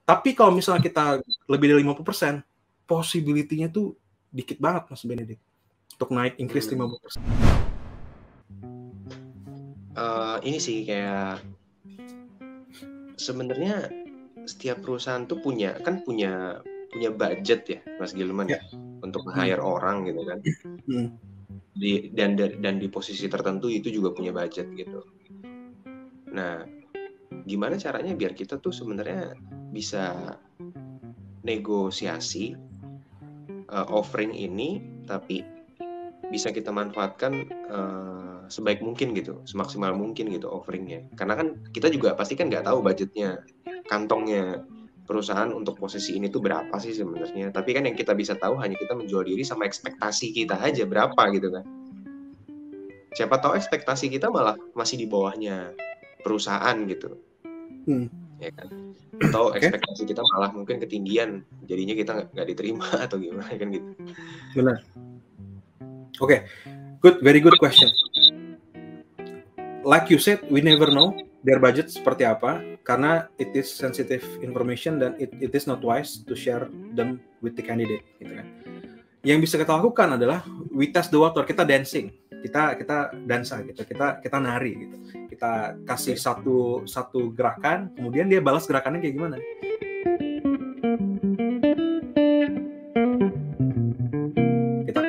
Tapi kalau misalnya kita lebih dari 50%, possibility-nya tuh dikit banget Mas Benedict untuk naik increase 50%. Ini sih kayak sebenarnya setiap perusahaan tuh punya budget ya Mas Gilman ya untuk hire orang gitu kan. Dan di posisi tertentu itu juga punya budget gitu. Nah, gimana caranya biar kita tuh sebenarnya bisa negosiasi offering ini, tapi bisa kita manfaatkan sebaik mungkin gitu, semaksimal mungkin gitu offeringnya. Karena kan kita juga pasti kan nggak tahu budgetnya, kantongnya perusahaan untuk posisi ini tuh berapa sih sebenarnya. Tapi kan yang kita bisa tahu hanya kita menjual diri sama ekspektasi kita aja berapa gitu kan. Siapa tahu ekspektasi kita malah masih di bawahnya perusahaan gitu. Ya kan? Atau ekspektasi kita malah mungkin ketinggian, jadinya kita nggak diterima atau gimana kan gitu. Benar. Oke. Very good question. Like you said, we never know their budget seperti apa, karena it is sensitive information dan it is not wise to share them with the candidate, gitu kan. Yang bisa kita lakukan adalah we test the water, kita dancing, kita dansa gitu, kita nari gitu, kita kasih satu gerakan, kemudian dia balas gerakannya kayak gimana.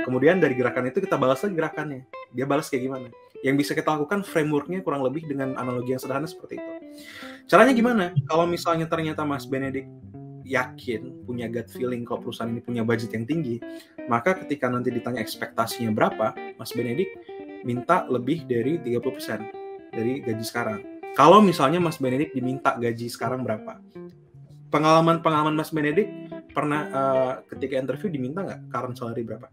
Kemudian dari gerakan itu kita balas lagi gerakannya. Dia balas kayak gimana. Yang bisa kita lakukan framework-nya kurang lebih dengan analogi yang sederhana seperti itu. Caranya gimana? Kalau misalnya ternyata Mas Benedict yakin, punya gut feeling kalau perusahaan ini punya budget yang tinggi, maka ketika nanti ditanya ekspektasinya berapa, Mas Benedict minta lebih dari 30% dari gaji sekarang. Kalau misalnya Mas Benedict diminta gaji sekarang berapa? Pengalaman Mas Benedict pernah ketika interview diminta nggak current salary berapa?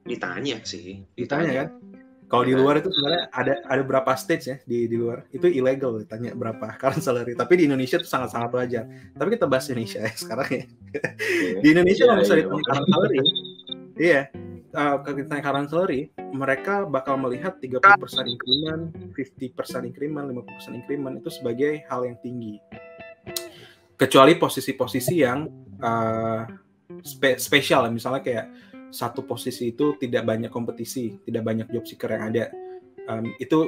Ditanya sih, kan. Kalau di luar itu sebenarnya ada berapa stage ya di luar. Itu illegal ditanya berapa current salary. Tapi di Indonesia itu sangat-sangat wajar. Tapi kita bahas Indonesia ya sekarang ya. Di Indonesia kalau misalnya ditanya current salary, kalau ditanya current salary, mereka bakal melihat 30% increment, 50% increment, 50% increment itu sebagai hal yang tinggi. Kecuali posisi-posisi yang spesial, misalnya kayak satu posisi itu tidak banyak kompetisi, tidak banyak job seeker yang ada. Itu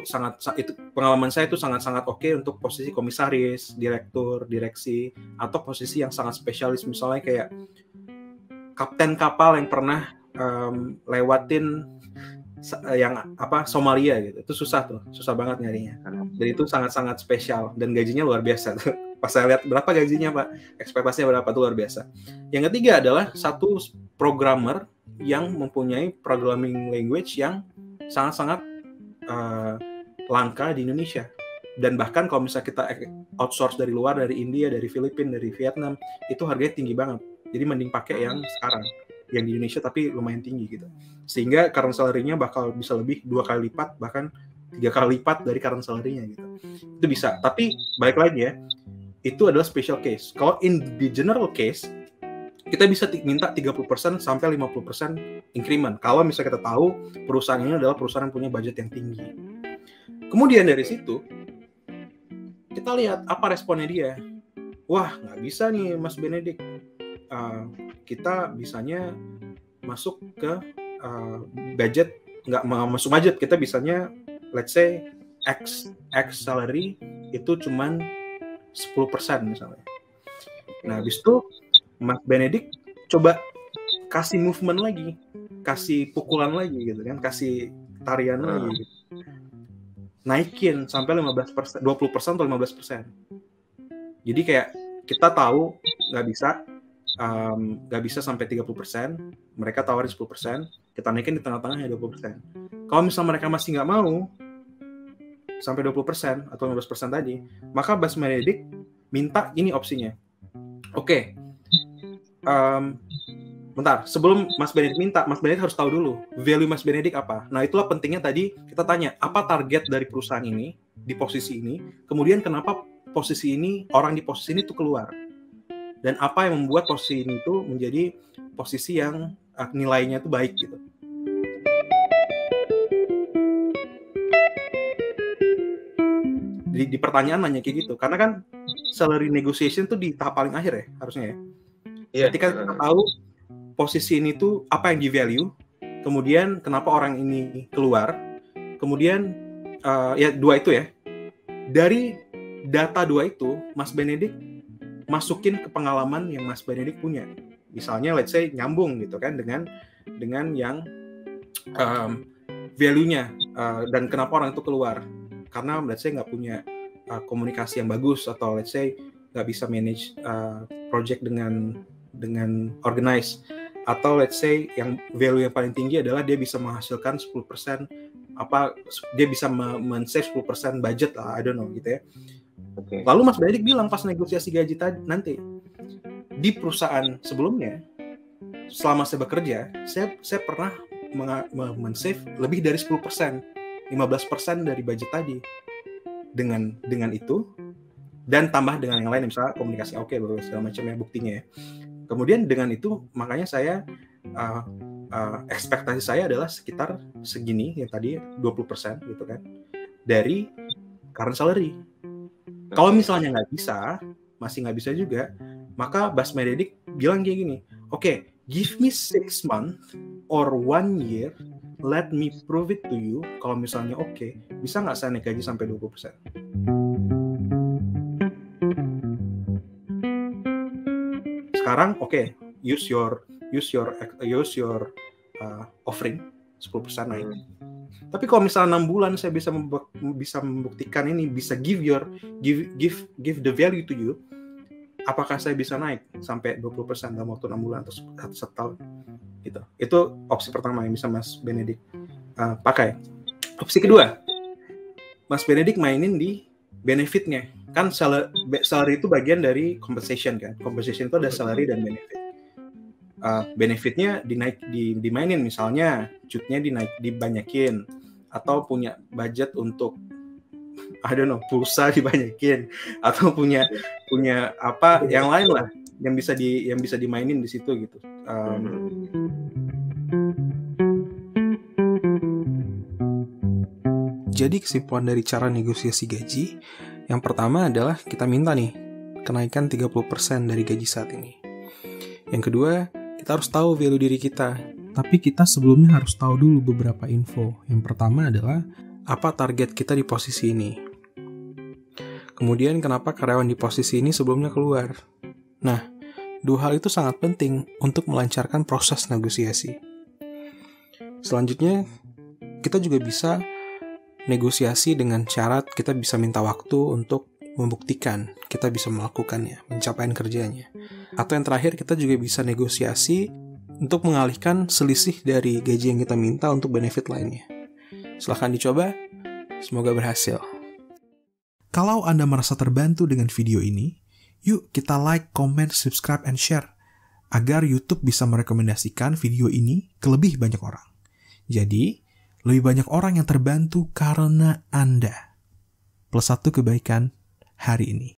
pengalaman saya itu sangat-sangat oke untuk posisi komisaris, direktur, direksi, atau posisi yang sangat spesialis, misalnya kayak kapten kapal yang pernah lewatin yang Somalia gitu. Itu susah banget nyarinya. Dan itu sangat-sangat spesial dan gajinya luar biasa tuh. Pas saya lihat berapa gajinya Pak, ekspektasinya berapa tuh luar biasa. Yang ketiga adalah satu programmer yang mempunyai programming language yang sangat-sangat langka di Indonesia. Dan bahkan kalau misalnya kita outsource dari luar, dari India, dari Filipina, dari Vietnam, itu harganya tinggi banget. Jadi mending pakai yang sekarang, yang di Indonesia tapi lumayan tinggi gitu. Sehingga current salary-nya bakal bisa lebih 2 kali lipat, bahkan 3 kali lipat dari current salary-nya gitu. Itu bisa. Tapi balik lagi ya, itu adalah special case. Kalau in the general case, kita bisa minta 30% sampai 50% increment. Kalau misalnya kita tahu perusahaan ini adalah perusahaan yang punya budget yang tinggi. Kemudian dari situ, kita lihat apa responnya dia. Wah, nggak bisa nih Mas Benedict. Kita bisanya masuk ke budget, nggak masuk budget. Kita bisanya, let's say, X salary itu cuman 10% misalnya. Nah, habis itu Mas Benedict coba kasih movement lagi, kasih pukulan lagi gitu kan, kasih tarian lagi gitu. Naikin sampai 15%, 20% atau 15%. Jadi kayak kita tahu nggak bisa sampai 30%, mereka tawarin 10%, kita naikin di tengah-tengahnya 20%. Kalau misalnya mereka masih nggak mau sampai 20% atau 15% tadi, maka Mas Benedict minta ini opsinya. Oke. Bentar, sebelum Mas Benedict minta, Mas Benedict harus tahu dulu value Mas Benedict apa. Nah, itulah pentingnya tadi kita tanya, apa target dari perusahaan ini di posisi ini, kemudian kenapa posisi ini, orang di posisi ini tuh keluar. Dan apa yang membuat posisi ini tuh menjadi posisi yang nilainya tuh baik gitu. di pertanyaan nanya kayak gitu, karena kan salary negotiation tuh di tahap paling akhir ya harusnya ya. Iya. Ketika kita tahu posisi ini tuh apa yang di value, kemudian kenapa orang ini keluar, kemudian ya dua itu ya. Dari data dua itu, Mas Benedik masukin ke pengalaman yang Mas Benedik punya. Misalnya let's say nyambung gitu kan dengan yang value-nya dan kenapa orang itu keluar. Karena let's say nggak punya komunikasi yang bagus, atau let's say nggak bisa manage project dengan organize, atau let's say yang value yang paling tinggi adalah dia bisa menghasilkan 10%, dia bisa men-save 10% budget lah, I don't know gitu ya. Okay. Lalu Mas Benedik bilang pas negosiasi gaji tadi nanti, di perusahaan sebelumnya selama saya bekerja, saya pernah men-save lebih dari 10%, 15% dari budget tadi. Dengan itu, dan tambah dengan yang lain, misalnya komunikasi oke, segala macam ya buktinya ya. Kemudian dengan itu, makanya saya ekspektasi saya adalah sekitar segini, yang tadi 20% gitu kan, dari current salary. Kalau misalnya masih nggak bisa juga, maka Mas Benedik bilang kayak gini, oke, give me 6 months or 1 year, let me prove it to you. Kalau misalnya oke, bisa nggak saya naik gaji sampai 20%? Sekarang oke, use your offering 10% naik. Tapi kalau misalnya 6 bulan saya bisa membuktikan ini, bisa give the value to you, apakah saya bisa naik sampai 20% dalam waktu 6 bulan atau setahun? Gitu. Itu opsi pertama yang bisa Mas Benedik pakai. Opsi kedua, Mas Benedik mainin di benefitnya. Kan salary itu bagian dari compensation kan. Compensation itu ada salary dan benefit. Benefitnya dimainin, misalnya cutnya dibanyakin, atau punya budget untuk I don't know, pulsa dibanyakin, atau punya apa yang lain lah yang bisa dimainin di situ gitu. Jadi kesimpulan dari cara negosiasi gaji, yang pertama adalah kita minta nih kenaikan 30% dari gaji saat ini. Yang kedua, kita harus tahu value diri kita. Tapi kita sebelumnya harus tahu dulu beberapa info. Yang pertama adalah apa target kita di posisi ini. Kemudian kenapa karyawan di posisi ini sebelumnya keluar. Nah, dua hal itu sangat penting untuk melancarkan proses negosiasi. Selanjutnya, kita juga bisa negosiasi dengan syarat kita bisa minta waktu untuk membuktikan kita bisa melakukannya, pencapaian kerjanya. Atau yang terakhir, kita juga bisa negosiasi untuk mengalihkan selisih dari gaji yang kita minta untuk benefit lainnya. Silahkan dicoba, semoga berhasil. Kalau Anda merasa terbantu dengan video ini, yuk kita like, comment, subscribe, and share agar YouTube bisa merekomendasikan video ini ke lebih banyak orang. Jadi, lebih banyak orang yang terbantu karena Anda. +1 kebaikan hari ini.